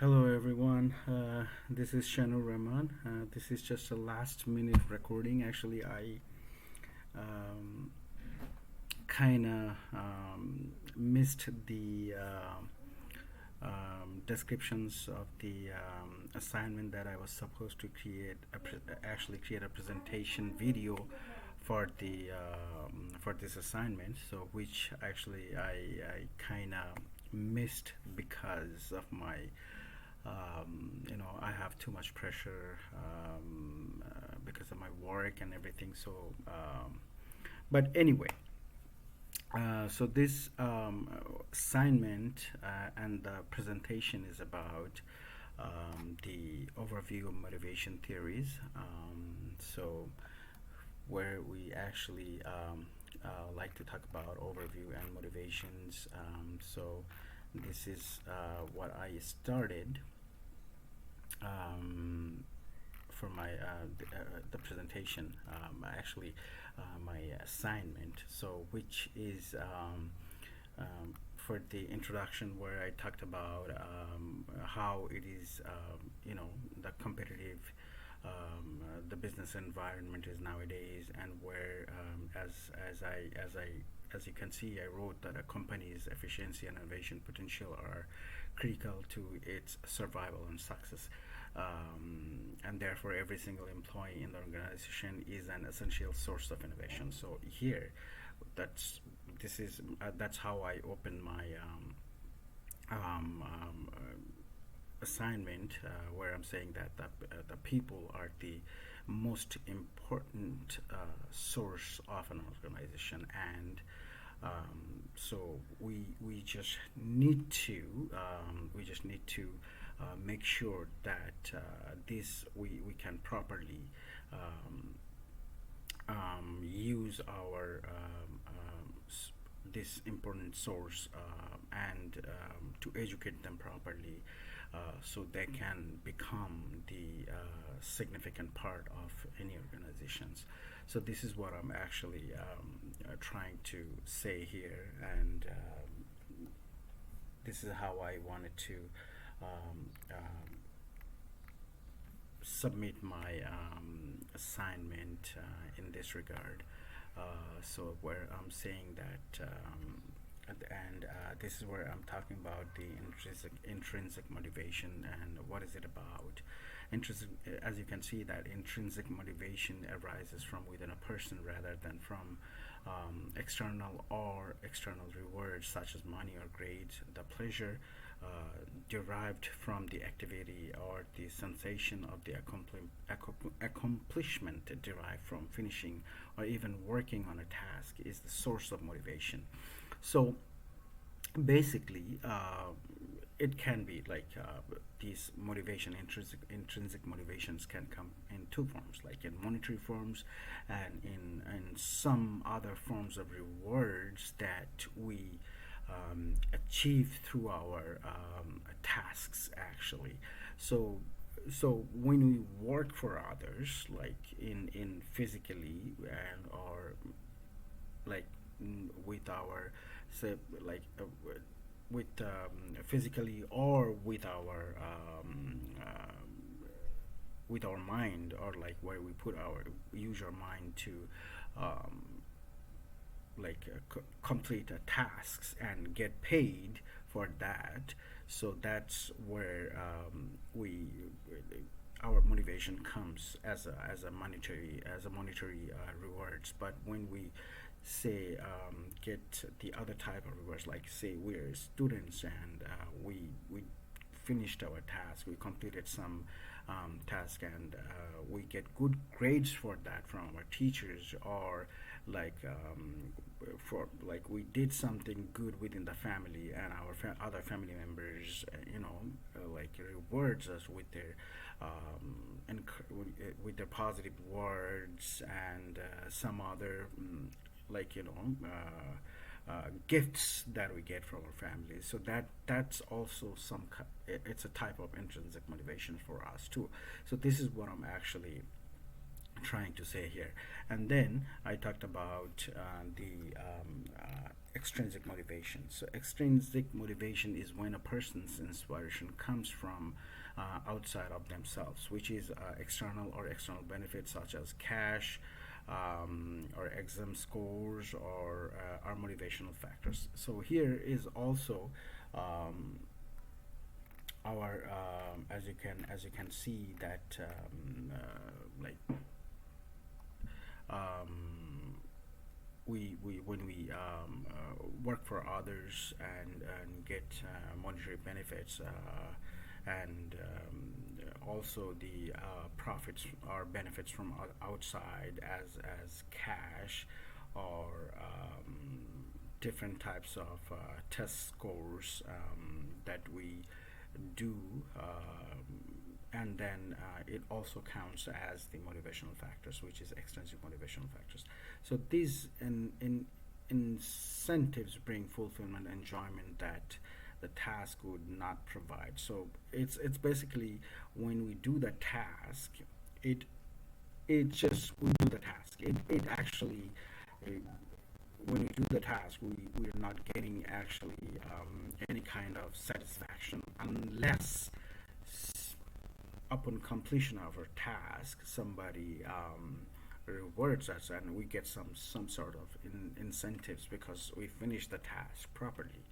Hello everyone. This is Rahman. This is just a last minute recording. Actually, I um, kind of missed the descriptions of the assignment that I was supposed to actually create a presentation video for this assignment. So which actually I kind of missed because of my I have too much pressure because of my work and everything. So, but anyway, so this assignment and the presentation is about the overview of motivation theories. So, where we actually like to talk about overview and motivations. So, this is what I started um, for the presentation. Actually, my assignment. So, which is for the introduction, where I talked about how it is, the competitive. The business environment is nowadays, and where as you can see, I wrote that a company's efficiency and innovation potential are critical to its survival and success. And therefore, every single employee in the organization is an essential source of innovation. So here, that's that's how I open my um, um, uh, assignment, where I'm saying that the people are the most important source of an organization, and so we just need to make sure that this we can properly um, use our this important source and to educate them properly, so they can become the significant part of any organizations. So this is what I'm actually trying to say here, and this is how I wanted to um, submit my assignment in this regard. So where I'm saying that, and this is where I'm talking about the intrinsic motivation and what is it about. Intrinsic, as you can see, that intrinsic motivation arises from within a person rather than from external rewards such as money or grades. The pleasure derived from the activity or the sensation of the accomplishment derived from finishing or even working on a task is the source of motivation. So basically, it can be like these intrinsic motivations can come in two forms, like in monetary forms and in some other forms of rewards that we achieve through our tasks actually. So when we work for others, like in physically and or like with our say like with physically or with our mind, or like where we put our use our mind to um, complete tasks and get paid for that. So that's where we our motivation comes as a monetary rewards. But when we say get the other type of rewards, like say we're students and we finished our task, we completed some task, and we get good grades for that from our teachers, or like for like we did something good within the family, and our other family members like rewards us with their with their positive words and some other gifts that we get from our families. So that's also it's a type of intrinsic motivation for us too. So this is what I'm actually trying to say here. And then I talked about the extrinsic motivation. So extrinsic motivation is when a person's inspiration comes from outside of themselves, which is external benefits such as cash, or exam scores, or are motivational factors. So here is also um, our as you can see that like um, we when we work for others and get monetary benefits, and also the profits or benefits from outside as cash, or different types of test scores that we do, and then it also counts as the motivational factors, which is extrinsic motivational factors. So these incentives bring fulfillment, enjoyment that the task would not provide. So it's basically when we do the task, it it just we do the task. It actually uh, when we do the task, we're not getting actually any kind of satisfaction unless upon completion of our task, somebody rewards us and we get some sort of incentives because we finished the task properly,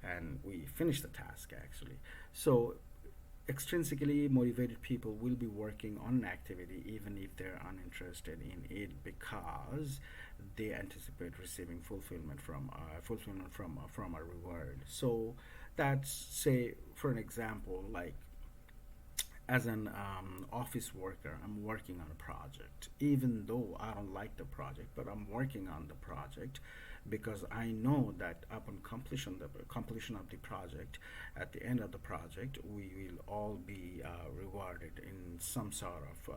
and we finish the task actually. So extrinsically motivated people will be working on an activity even if they're uninterested in it, because they anticipate receiving fulfillment from a reward. So that's, say for an example, like as an office worker, I'm working on a project. Even though I don't like the project, but I'm working on the project because I know that upon completion of the project, at the end of the project, we will all be rewarded in some sort of,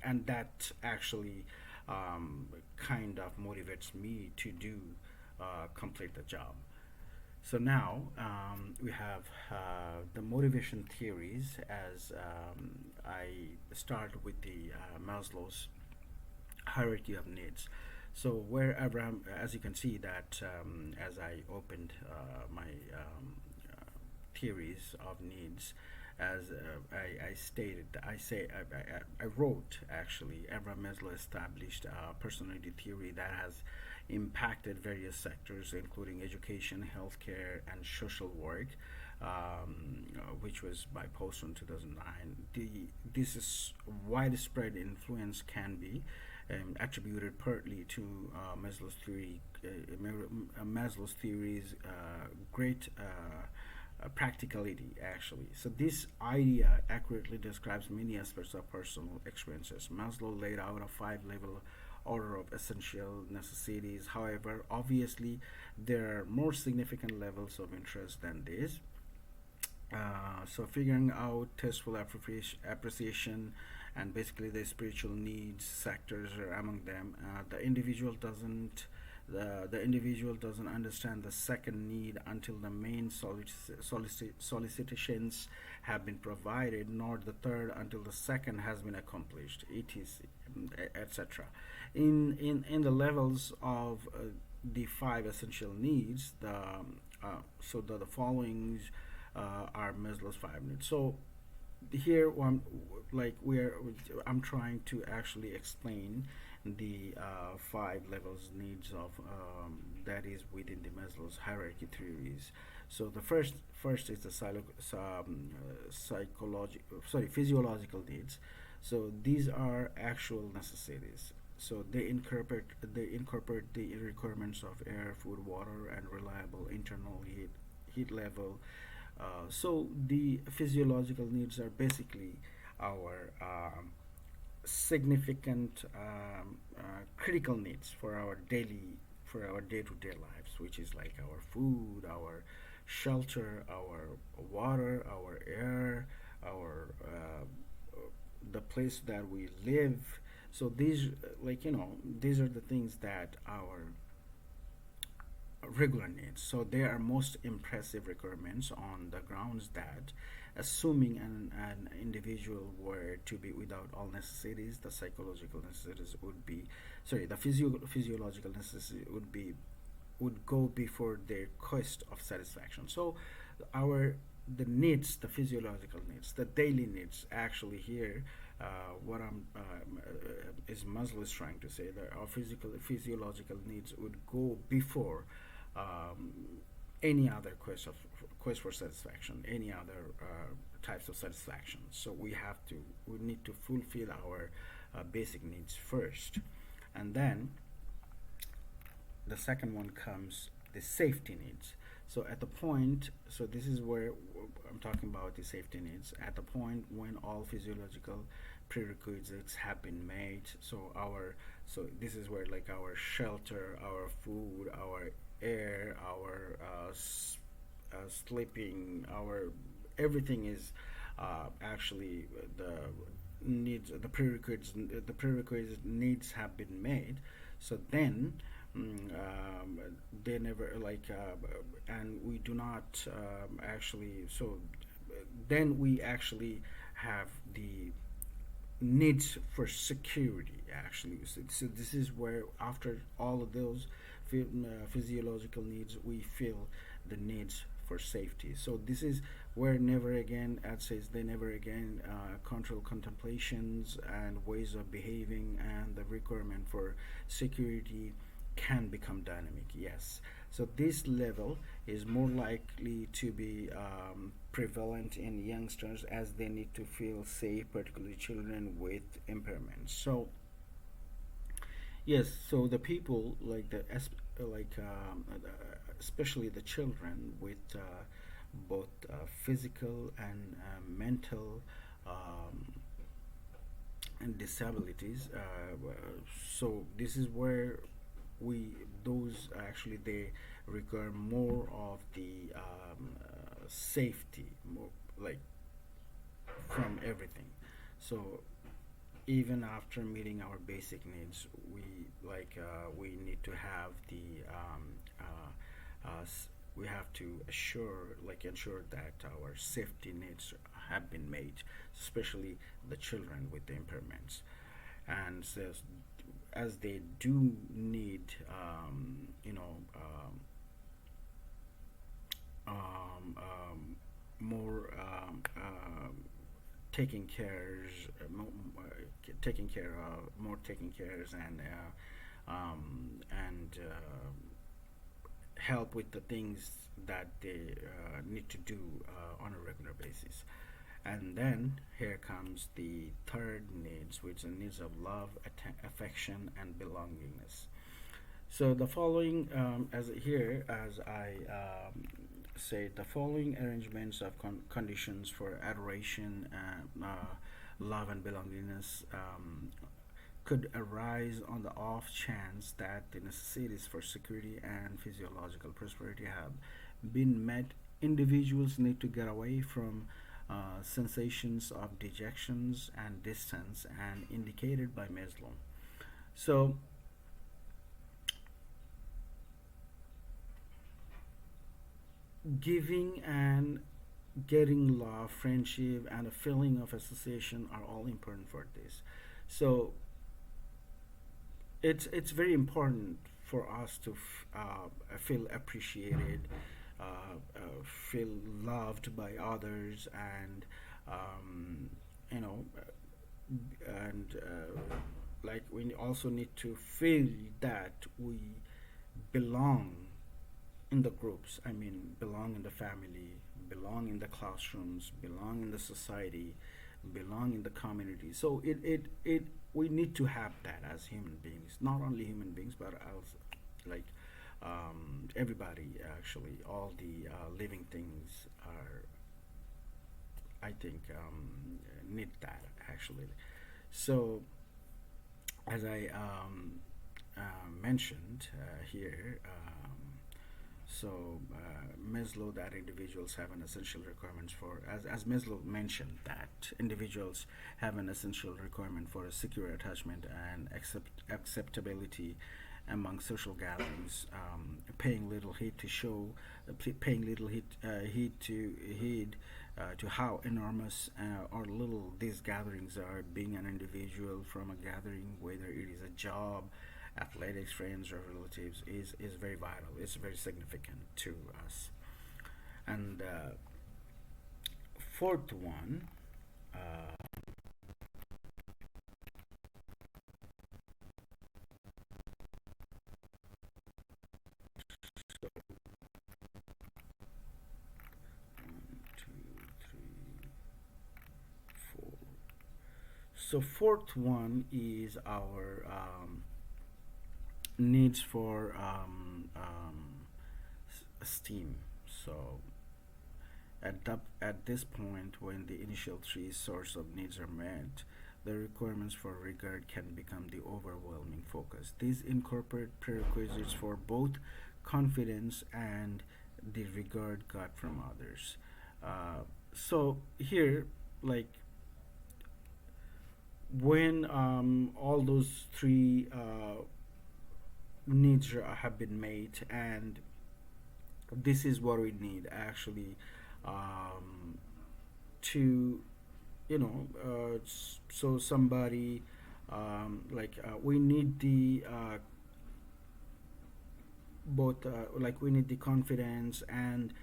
and that actually kind of motivates me to do complete the job. So now we have the motivation theories, as I start with the Maslow's hierarchy of needs. So where Abraham, as you can see that as I opened my theories of needs, as I stated, I wrote actually, Abraham Maslow established a personality theory that has impacted various sectors, including education, healthcare, and social work, which was by Poster in 2009. This is widespread influence can be attributed partly to Maslow's theory's great practicality, actually. So this idea accurately describes many aspects of personal experiences. Maslow laid out a five-level order of essential necessities. However, obviously, there are more significant levels of interest than this. So figuring out tasteful appreciation and basically the spiritual needs sectors are among them. The individual doesn't understand the second need until the main solicitations have been provided, nor the third until the second has been accomplished, etc., etc. In the levels of the five essential needs, the following are Maslow's five needs. So here I'm trying to actually explain the five levels needs of that is within the Maslow's hierarchy theories. So the first is the physiological needs. So these are actual necessities. So they incorporate the requirements of air, food, water, and reliable internal heat level. So the physiological needs are basically our significant critical needs for our day-to-day lives, which is like our food, our shelter, our water, our air, our the place that we live. So these, these are the things that our regular needs. So they are most impressive requirements on the grounds that, assuming an individual were to be without all necessities, the psychological necessities would be, sorry, the physiological necessities would be would go before their quest of satisfaction. So our the needs, the physiological needs, the daily needs, actually here, what I'm is Maslow is trying to say that our physiological needs would go before um, any other quest for satisfaction, any other types of satisfaction. So we need to fulfill our basic needs first, and then the second one comes the safety needs. So at the point, so this is where I'm talking about the safety needs. At the point when all physiological prerequisites have been made, so this is where like our shelter, our food, our air, our sleeping, our everything is actually the prerequisite needs have been made. So then they never and we do not actually so then we actually have the needs for security actually. So this is where after all of those physiological needs we feel the needs for safety. So this is where never again ad says they never again control contemplations and ways of behaving, and the requirement for security can become dynamic. Yes, so this level is more likely to be prevalent in youngsters as they need to feel safe, particularly children with impairments. So yes, so the people like especially the children with both physical and mental um, and disabilities. So this is where we those actually they require more of the safety, more like from everything. So even after meeting our basic needs, we need to have the we have to ensure that our safety needs have been made, especially the children with the impairments, and so, as they do need more taking cares, taking care of more taking cares and help with the things that they need to do on a regular basis. And then here comes the third needs, which are needs of love, affection, and belongingness. So the following, as I say, the following arrangements of conditions for adoration, love, and belongingness could arise on the off chance that the necessities for security and physiological prosperity have been met. Individuals need to get away from sensations of dejections and distance, and indicated by Maslow. So, giving and getting love, friendship, and a feeling of association are all important for this. So, it's very important for us to feel appreciated, feel loved by others, and um, you know, and like we also need to feel that we belong in the groups. I mean, belong in the family, belong in the classrooms, belong in the society, belong in the community. So it we need to have that as human beings, not only human beings, but as like everybody actually, all the living things are, I think, need that actually. So as I mentioned here. Maslow that individuals have an essential requirements for, as Maslow mentioned, that individuals have an essential requirement for a secure attachment and acceptability among social gatherings, paying little heed to how enormous or little these gatherings are. Being an individual from a gathering, whether it is a job, athletics, friends, or relatives is very vital. It's very significant to us. And fourth one, uh, one, two, three, four. So fourth one is our needs for esteem. So at this point, when the initial three source of needs are met, the requirements for regard can become the overwhelming focus. These incorporate prerequisites for both confidence and the regard got from others. So here, like when all those three needs have been made, and this is what we need actually um, to so somebody we need the both like we need the confidence, and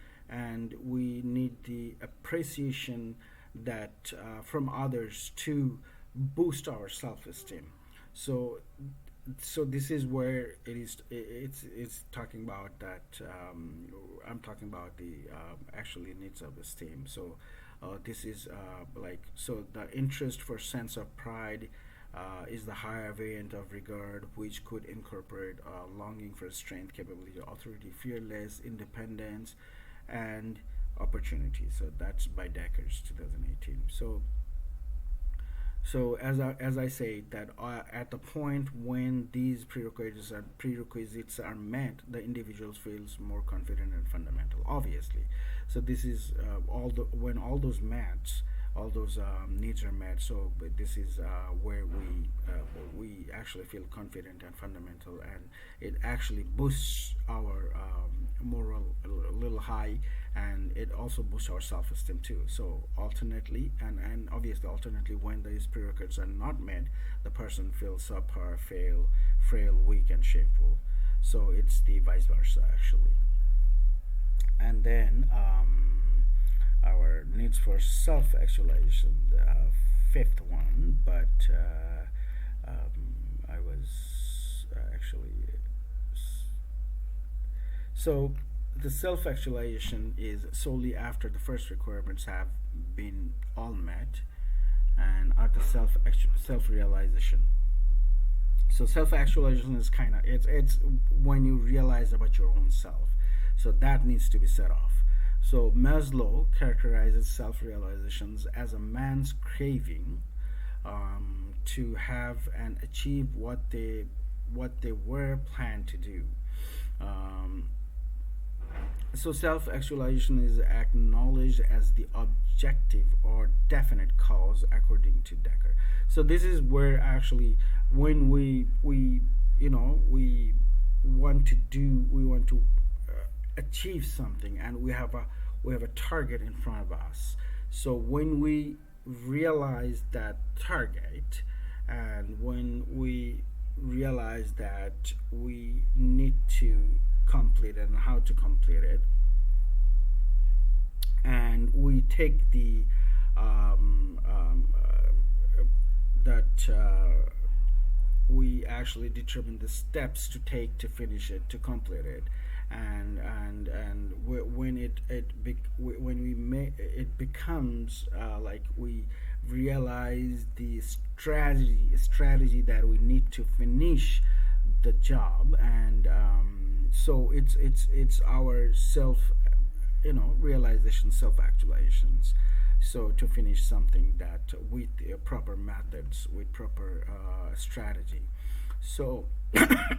we need the appreciation that from others to boost our self-esteem. So this is where it's talking about that. I'm talking about the actually needs of esteem. So this is so the interest for sense of pride is the higher variant of regard, which could incorporate longing for strength, capability, authority, fearless, independence, and opportunity. So that's by Deckers, 2018. So as I say that at the point when these prerequisites are met, the individual feels more confident and fundamental. Obviously, so this is when all those needs are met. So but this is where we actually feel confident and fundamental, and it actually boosts our moral a little high, and it also boosts our self-esteem too. So alternately, and obviously alternately, when these prerequisites are not met, the person feels subpar, frail, weak, and shameful. So it's the vice versa actually. And then our needs for self-actualization, the fifth one, but I was actually so the self-actualization is solely after the first requirements have been all met, and are the self-realization. So self-actualization is kind of it's when you realize about your own self. So that needs to be set off. So Maslow characterizes self-realizations as a man's craving to have and achieve what they were planned to do. Um, so self-actualization is acknowledged as the objective or definite cause according to Decker. So this is where actually when we we want to achieve something, and we have a target in front of us. So when we realize that target, and when we realize that we need to complete it and how to complete it, and we take the that we actually determine the steps to take to finish it, to complete it, and when when it becomes like we realize the strategy that we need to finish the job, and so it's our self realization, self actualizations. So to finish something that with proper methods, with proper strategy. So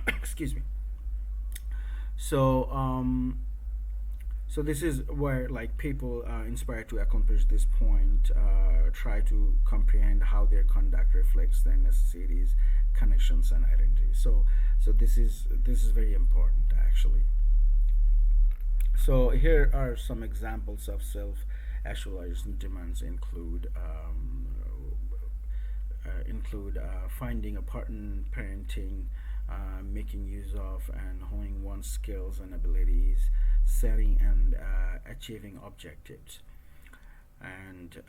excuse me. So so this is where like people inspired to accomplish this point try to comprehend how their conduct reflects their necessities, connections, and identity. So this is very important actually. So here are some examples of self-actualization demands include finding a partner, parenting, making use of and honing one's skills and abilities, setting and achieving objectives. And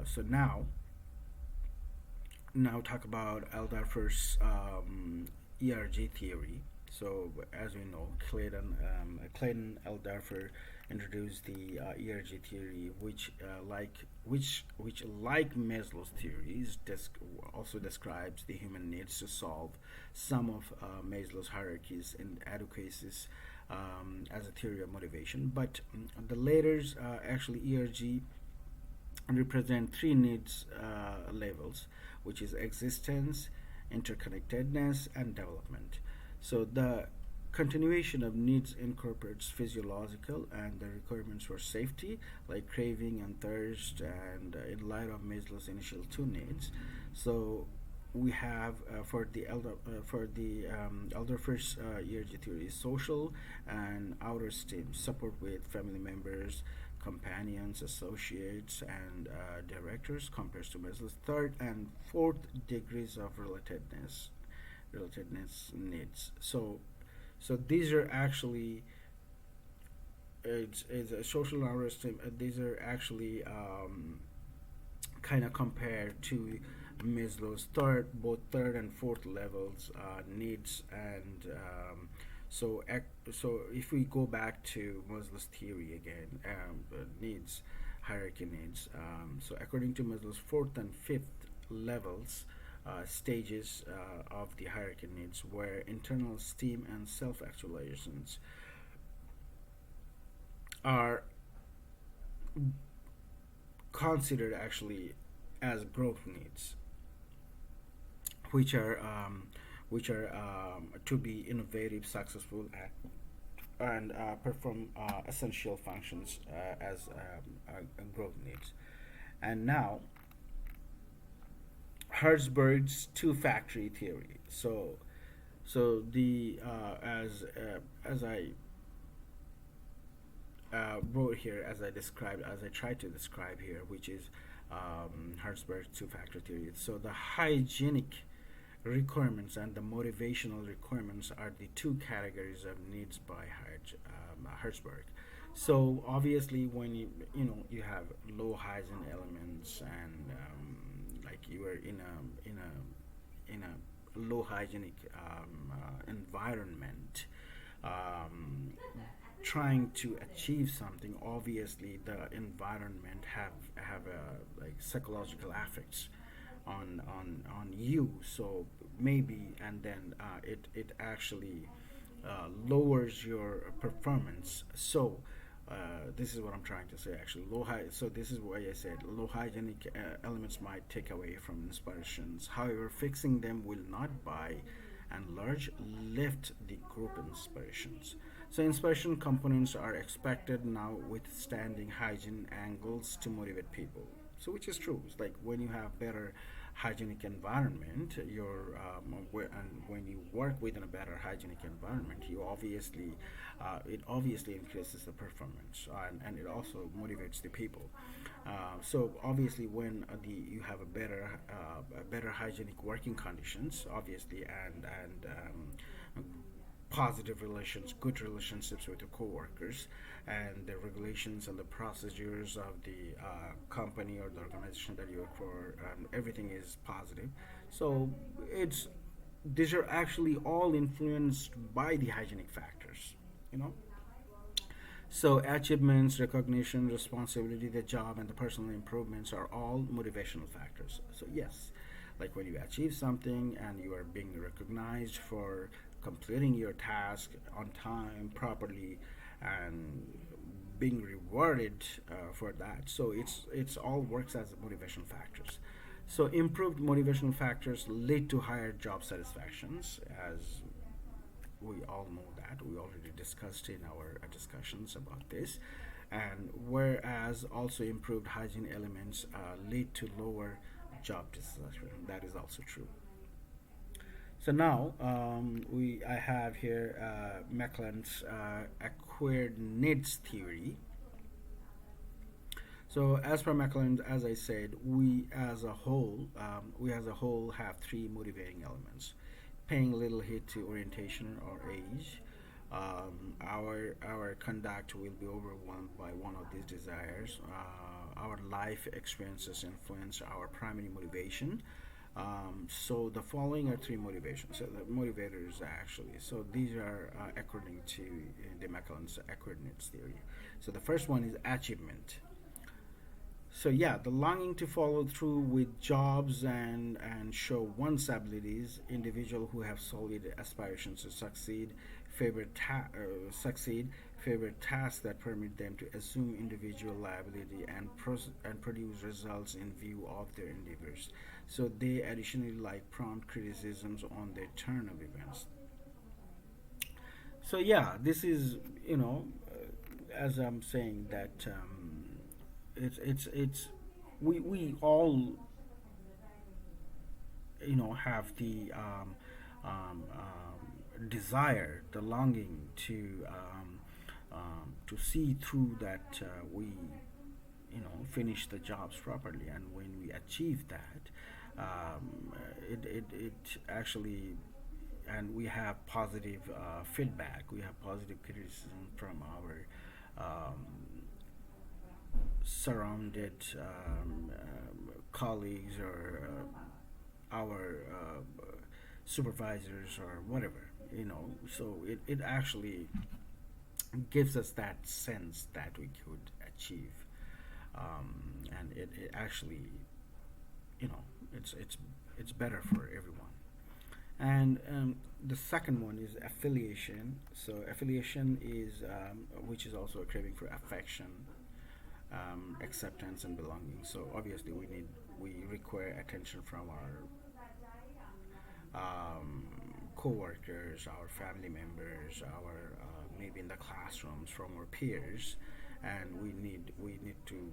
so now talk about Aldarfer's ERG theory. So, as we know, Clayton Aldarfer introduced the ERG theory, which like Maslow's theories, also describes the human needs to solve some of Maslow's hierarchies and adequacies as a theory of motivation. But the latter's actually ERG represent three needs levels, which is existence, interconnectedness, and development. So the continuation of needs incorporates physiological and the requirements for safety, like craving and thirst, and in light of Maslow's initial two needs. So we have elder first ERG theory, social and outer esteem, support with family members, companions, associates, and directors compares to Maslow's third and fourth degrees of relatedness needs. So these are actually it's a social and outer esteem. These are actually kind of compared to Maslow's both third and fourth levels needs, and so if we go back to Maslow's theory again, needs hierarchy needs. So according to Maslow's fourth and fifth levels, stages of the hierarchy needs, where internal esteem and self-actualizations are considered actually as growth needs, which are to be innovative, successful, and perform essential functions as growth needs. And now, Herzberg's two-factory theory. So the as I wrote here, as I tried to describe here, which is Herzberg's two-factor theory. So the hygienic requirements and the motivational requirements are the two categories of needs by Herzberg. So obviously, when you have low hygiene elements, and like you are in a low hygienic environment, trying to achieve something, obviously the environment have like psychological effects on you. So maybe, and then it actually lowers your performance. So this is what I'm trying to say actually. So this is why I said low hygienic elements might take away from inspirations. However, fixing them will not by and large lift the group inspirations. So inspiration components are expected now withstanding hygiene angles to motivate people. So which is true. It's like when you have better hygienic environment, and when you work within a better hygienic environment, you obviously it obviously increases the performance, and it also motivates the people. So obviously, when you have a better hygienic working conditions, obviously, and positive relations, good relationships with your coworkers, and the regulations and the procedures of the company or the organization that you work for, everything is positive. So it's these are actually all influenced by the hygienic factors, you know. So achievements, recognition, responsibility, the job, and the personal improvements are all motivational factors. So yes, like when you achieve something and you are being recognized for completing your task on time, properly, and being rewarded for that. So it's all works as motivational factors. So improved motivational factors lead to higher job satisfactions, as we all know that we already discussed in our discussions about this, and whereas also improved hygiene elements lead to lower job dissatisfaction. That is also true. So now I have here Macklin's acquired needs theory. So as per Macklin, as I said, we as a whole have three motivating elements: paying little heed to orientation or age. Our conduct will be overwhelmed by one of these desires. Our life experiences influence our primary motivation. So the following are three motivations. So the motivators actually. So these are according to the McClellan's coordinates theory. So the first one is achievement. So yeah, the longing to follow through with jobs and show one's abilities. Individual who have solid aspirations to succeed favorite tasks that permit them to assume individual liability and produce results in view of their endeavors. So they additionally like prompt criticisms on their turn of events. So yeah, this is, as I'm saying that, it's we all, have the desire, the longing to see through that, we finish the jobs properly, and when we achieve that, it actually, and we have positive feedback, we have positive criticism from our surrounded colleagues, or our supervisors, or whatever, so it actually gives us that sense that we could achieve, and it actually, you know it's better for everyone. And the second one is affiliation. So affiliation is, which is also a craving for affection, acceptance, and belonging. So obviously we require attention from our co-workers, our family members, our maybe in the classrooms, from our peers, and we need to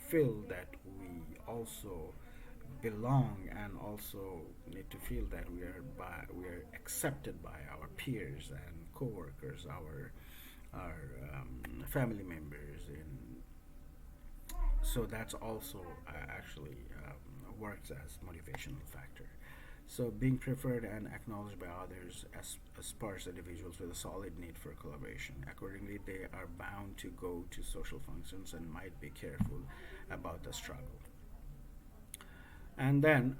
feel that we also belong, and also need to feel that we are accepted by our peers and co-workers, our family members, and so that's also actually works as motivational factor. So being preferred and acknowledged by others as sparse individuals with a solid need for collaboration. Accordingly, they are bound to go to social functions and might be careful about the struggle. And then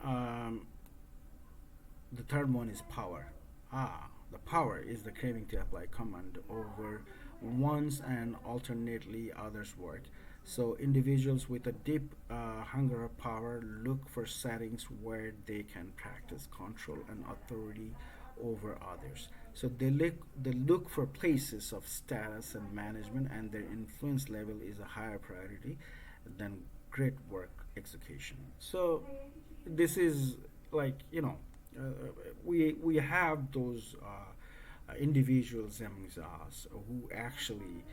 the third one is power. The power is the craving to apply command over one's and alternately others' work. So individuals with a deep hunger of power look for settings where they can practice control and authority over others. So they look for places of status and management, and their influence level is a higher priority than great work execution. So this is like, we have those individuals amongst us who actually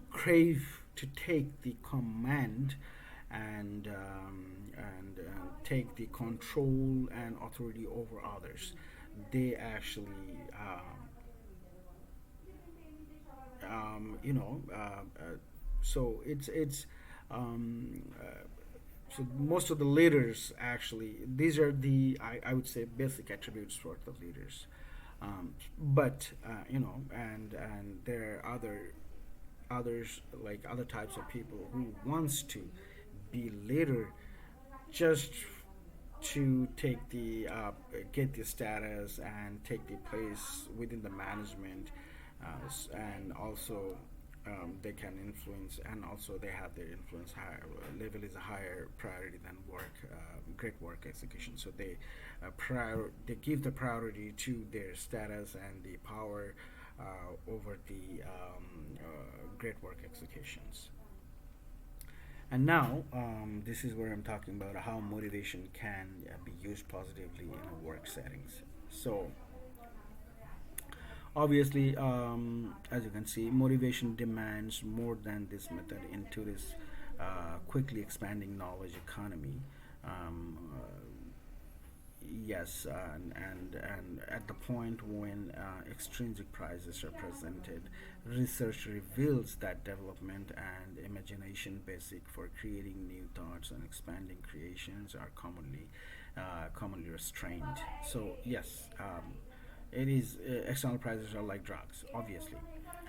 crave to take the command, and take the control and authority over others. They actually, so it's so most of the leaders, actually, these are the, I would say, basic attributes for the leaders. But and there are others, like other types of people who wants to be leader, just to take the get the status and take the place within the management, and also they can influence, and also they have their influence higher level is a higher priority than great work execution. So they give the priority to their status and the power over the great work executions. And now, this is where I'm talking about how motivation can be used positively in work settings. So obviously, as you can see, motivation demands more than this method in today's quickly expanding knowledge economy. Um, yes, and at the point when extrinsic prices are presented, research reveals that development and imagination, basic for creating new thoughts and expanding creations, are commonly commonly restrained. So yes, it is external prices are like drugs, obviously,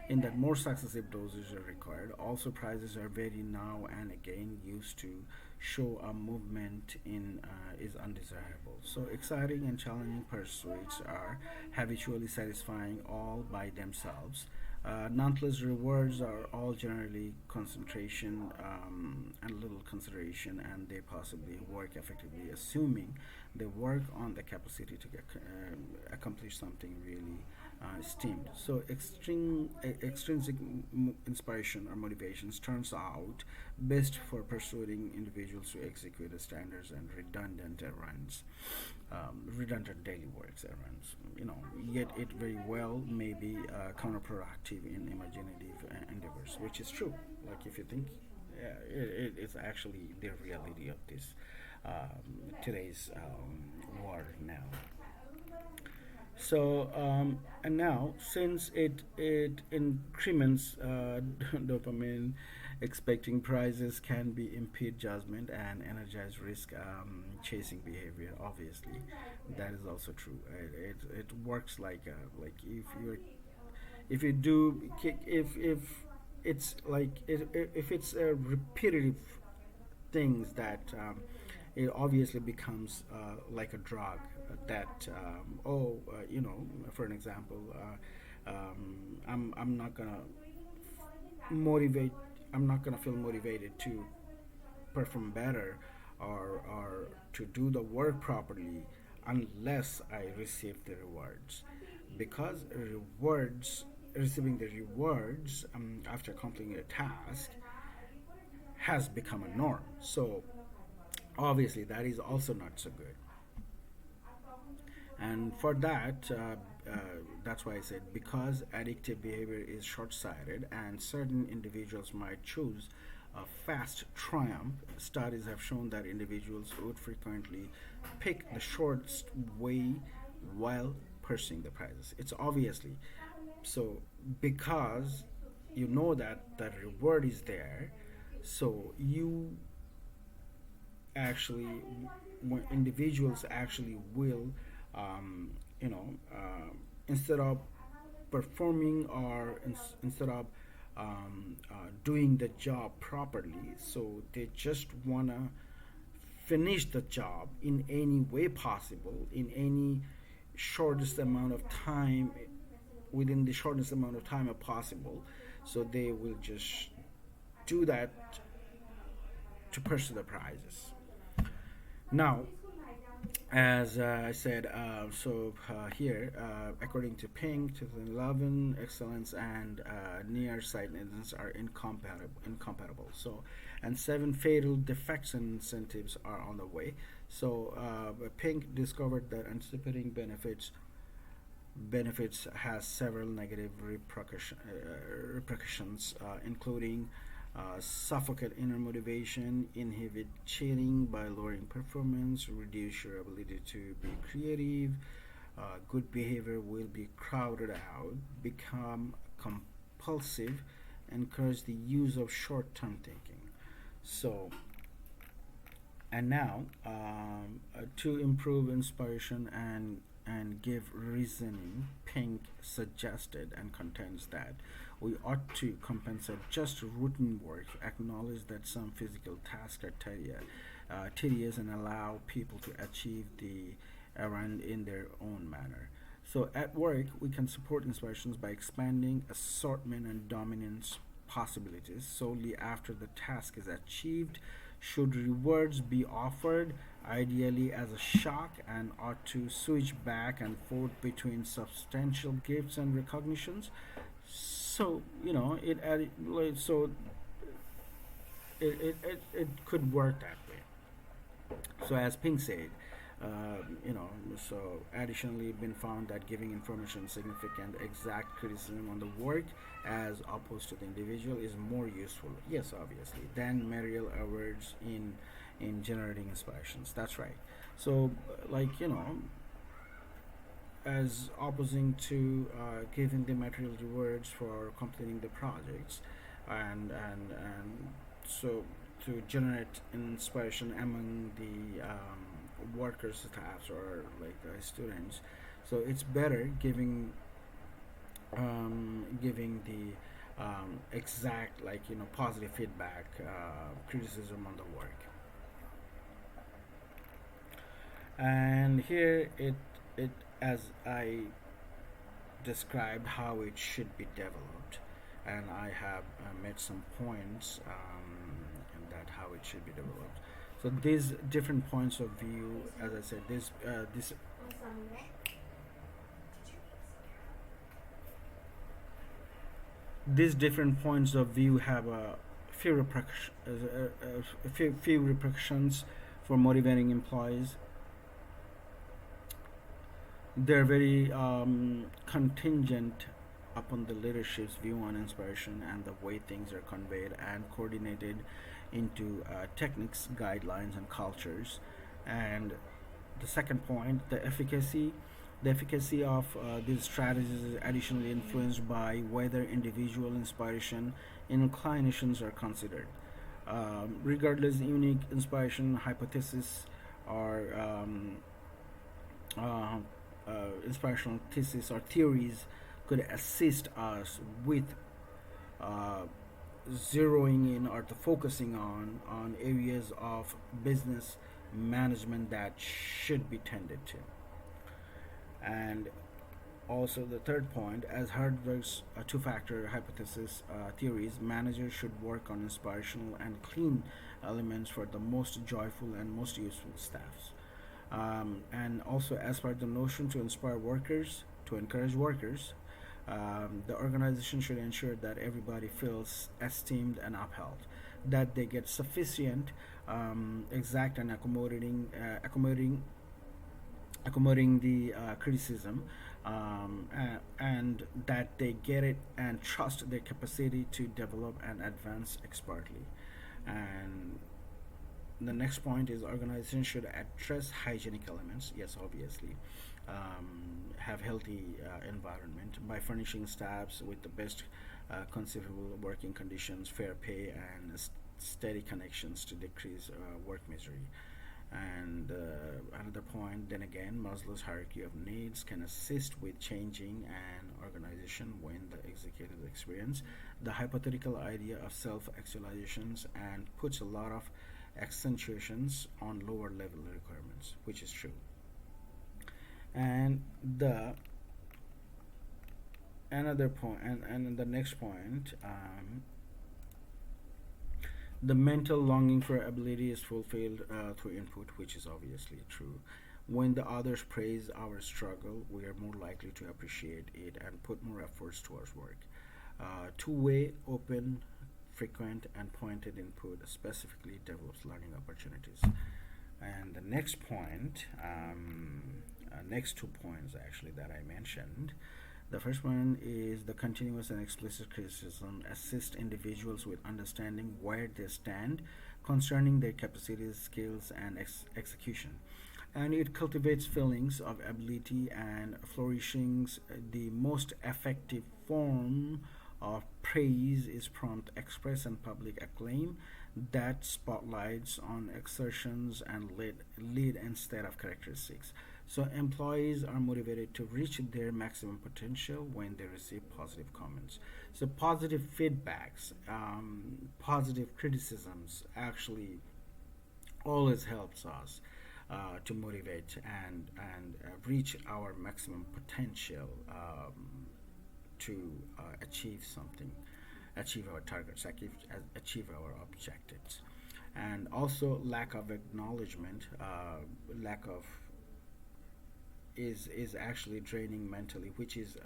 in that more successive doses are required. Also, prices are very now and again used to show a movement in is undesirable. So exciting and challenging pursuits are habitually satisfying all by themselves. Nonetheless, rewards are all generally concentration and little consideration, and they possibly work effectively, assuming they work on the capacity to accomplish something really esteemed. So, extrinsic inspiration or motivations turns out best for persuading individuals to execute the standards and redundant daily works errands. Yet it very well may be counterproductive in imaginative endeavors, which is true. Like if you think, yeah, it's actually the reality of this today's world now. So and now, since it increments dopamine, expecting prizes can be impede judgment and energize risk chasing behavior. Obviously, that is also true. It works like if you do if it's like if it's a repetitive things that it obviously becomes like a drug that for an example, I'm not gonna motivate I'm not gonna feel motivated to perform better or to do the work properly unless I receive the rewards, because receiving the rewards after completing a task has become a norm. So obviously that is also not so good. And for that, that's why I said, because addictive behavior is short-sighted and certain individuals might choose a fast triumph, studies have shown that individuals would frequently pick the shortest way while pursuing the prizes. It's obviously so, because you know that the reward is there, so you actually, when individuals actually will um, you know instead of performing or instead of doing the job properly, so they just wanna finish the job in any way possible, in any shortest amount of time, within the shortest amount of time possible. So they will just do that to pursue the prizes. Now, as I said, here, according to Pink, 2011, excellence and nearsightedness are incompatible. So, and seven fatal defects and incentives are on the way. So, Pink discovered that anticipating benefits has several negative repercussions, including suffocate inner motivation, inhibit cheating by lowering performance, reduce your ability to be creative. Good behavior will be crowded out, become compulsive, encourage the use of short-term thinking. So, and now, to improve inspiration and give reasoning, Pink suggested and contends that we ought to compensate just routine work, acknowledge that some physical tasks are tedious, and allow people to achieve the errand in their own manner. So at work, we can support inspirations by expanding assortment and dominance possibilities solely after the task is achieved. Should rewards be offered, ideally as a shock, and ought to switch back and forth between substantial gifts and recognitions. So it added, so it could work that way. So as Pink said, so additionally been found that giving information significant exact criticism on the work as opposed to the individual is more useful, yes, obviously, than material awards in generating inspirations. That's right. So as opposing to giving the material rewards for completing the projects, and so to generate inspiration among the workers, staffs, or like students. So it's better giving the exact, like, positive feedback, criticism on the work. And here it as I described how it should be developed, and I have made some points in that how it should be developed. So these different points of view, as I said, these different points of view have a few repercussions for motivating employees. They're very contingent upon the leadership's view on inspiration and the way things are conveyed and coordinated into techniques, guidelines, and cultures. And the second point, the efficacy of these strategies is additionally influenced by whether individual inspiration inclinations are considered. Regardless, unique inspiration hypothesis or uh, inspirational thesis or theories could assist us with uh, zeroing in or the focusing on areas of business management that should be tended to. And also the third point, as Hardberg's two-factor hypothesis theories, managers should work on inspirational and clean elements for the most joyful and most useful staffs. And also, as per the notion to inspire workers, to encourage workers, the organization should ensure that everybody feels esteemed and upheld, that they get sufficient, exact, and accommodating the criticism, and that they get it and trust their capacity to develop and advance expertly. And the next point is organization should address hygienic elements. Yes, obviously, have healthy environment by furnishing staffs with the best conceivable working conditions, fair pay, and steady connections to decrease work misery. And another point, then again, Maslow's hierarchy of needs can assist with changing an organization when the executive experience the hypothetical idea of self actualizations and puts a lot of accentuations on lower level requirements, which is true. And the another point, and the next point, the mental longing for ability is fulfilled through input, which is obviously true. When the others praise our struggle, we are more likely to appreciate it and put more efforts towards work. Two-way, open, frequent, and pointed input specifically develops learning opportunities. And the next point, next 2 points actually that I mentioned. The first one is the continuous and explicit criticism assist individuals with understanding where they stand concerning their capacities, skills, and execution. And it cultivates feelings of ability and flourishing. The most effective form of praise is prompt express and public acclaim that spotlights on exertions and lead instead of characteristics. So employees are motivated to reach their maximum potential when they receive positive comments. So positive feedbacks, positive criticisms actually always helps us to motivate and reach our maximum potential, to achieve something, achieve our targets, achieve our objectives. And also lack of acknowledgement, lack of is actually draining mentally, which is,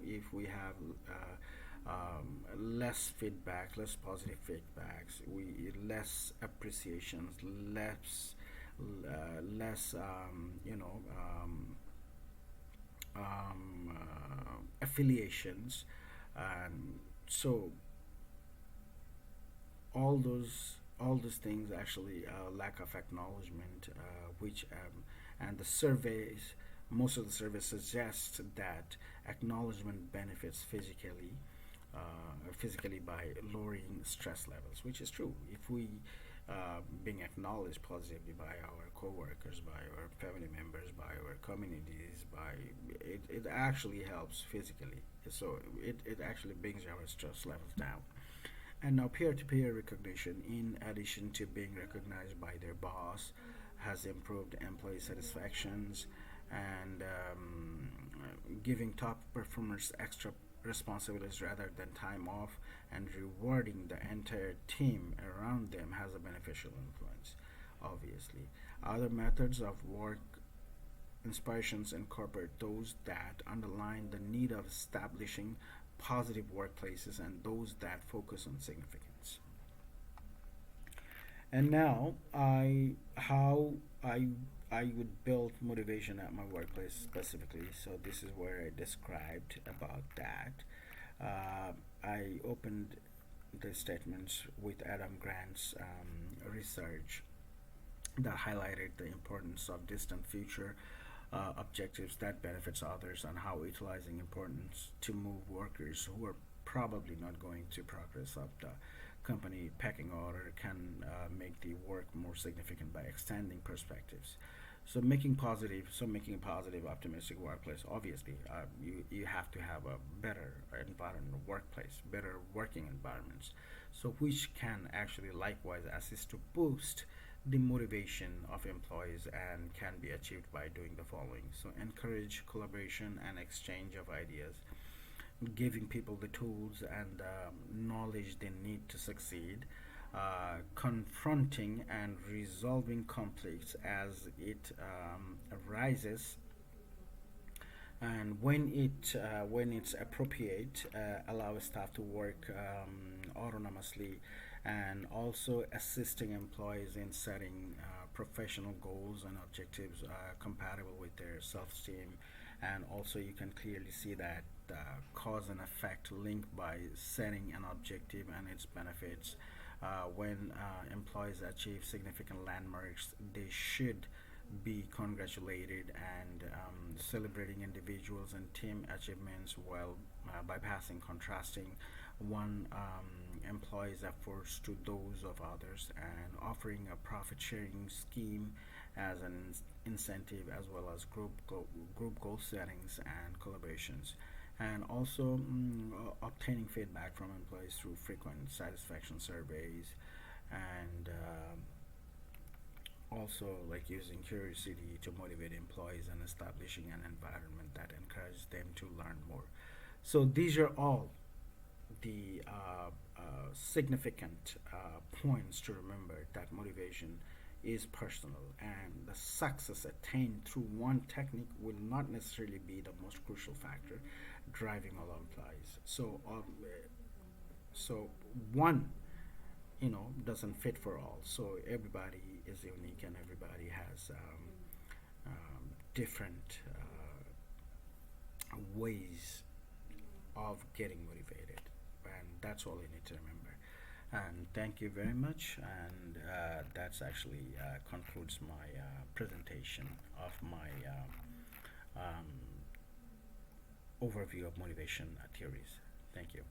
if we have less feedback, less positive feedbacks, we less appreciations, less affiliations. So all those things actually, lack of acknowledgement, which and the surveys, most of the surveys suggest that acknowledgement benefits physically by lowering stress levels, which is true. If we being acknowledged positively by our coworkers, by our family members, by our communities, by it actually helps physically. So it actually brings our stress levels down. And now peer-to-peer recognition, in addition to being recognized by their boss, has improved employee satisfactions and giving top performers extra responsibilities rather than time off, and rewarding the entire team around them has a beneficial influence, obviously. Other methods of work inspirations incorporate those that underline the need of establishing positive workplaces and those that focus on significance. And now I would build motivation at my workplace specifically. So this is where I described about that. I opened the statements with Adam Grant's research that highlighted the importance of distant future objectives that benefits others, and how utilizing importance to move workers who are probably not going to progress up the company pecking order can make the work more significant by extending perspectives. Making a positive, optimistic workplace. Obviously, you have to have a better environment, workplace, better working environments. So which can actually likewise assist to boost the motivation of employees, and can be achieved by doing the following. So encourage collaboration and exchange of ideas, giving people the tools and knowledge they need to succeed, confronting and resolving conflicts as it arises, and when it's appropriate, allow staff to work autonomously, and also assisting employees in setting professional goals and objectives compatible with their self-esteem. And also you can clearly see that cause and effect link by setting an objective and its benefits. When employees achieve significant landmarks, they should be congratulated, and celebrating individuals and team achievements while bypassing contrasting one employee's efforts to those of others, and offering a profit sharing scheme as an incentive, as well as group goal settings and collaborations, and also obtaining feedback from employees through frequent satisfaction surveys, and also like using curiosity to motivate employees, and establishing an environment that encourages them to learn more. So these are all the significant points to remember, that motivation is personal, and the success attained through one technique will not necessarily be the most crucial factor driving all employees. So one, doesn't fit for all. So everybody is unique, and everybody has different ways of getting motivated, and that's all you need to remember. And thank you very much, and that's actually concludes my presentation of my overview of motivation theories. Thank you.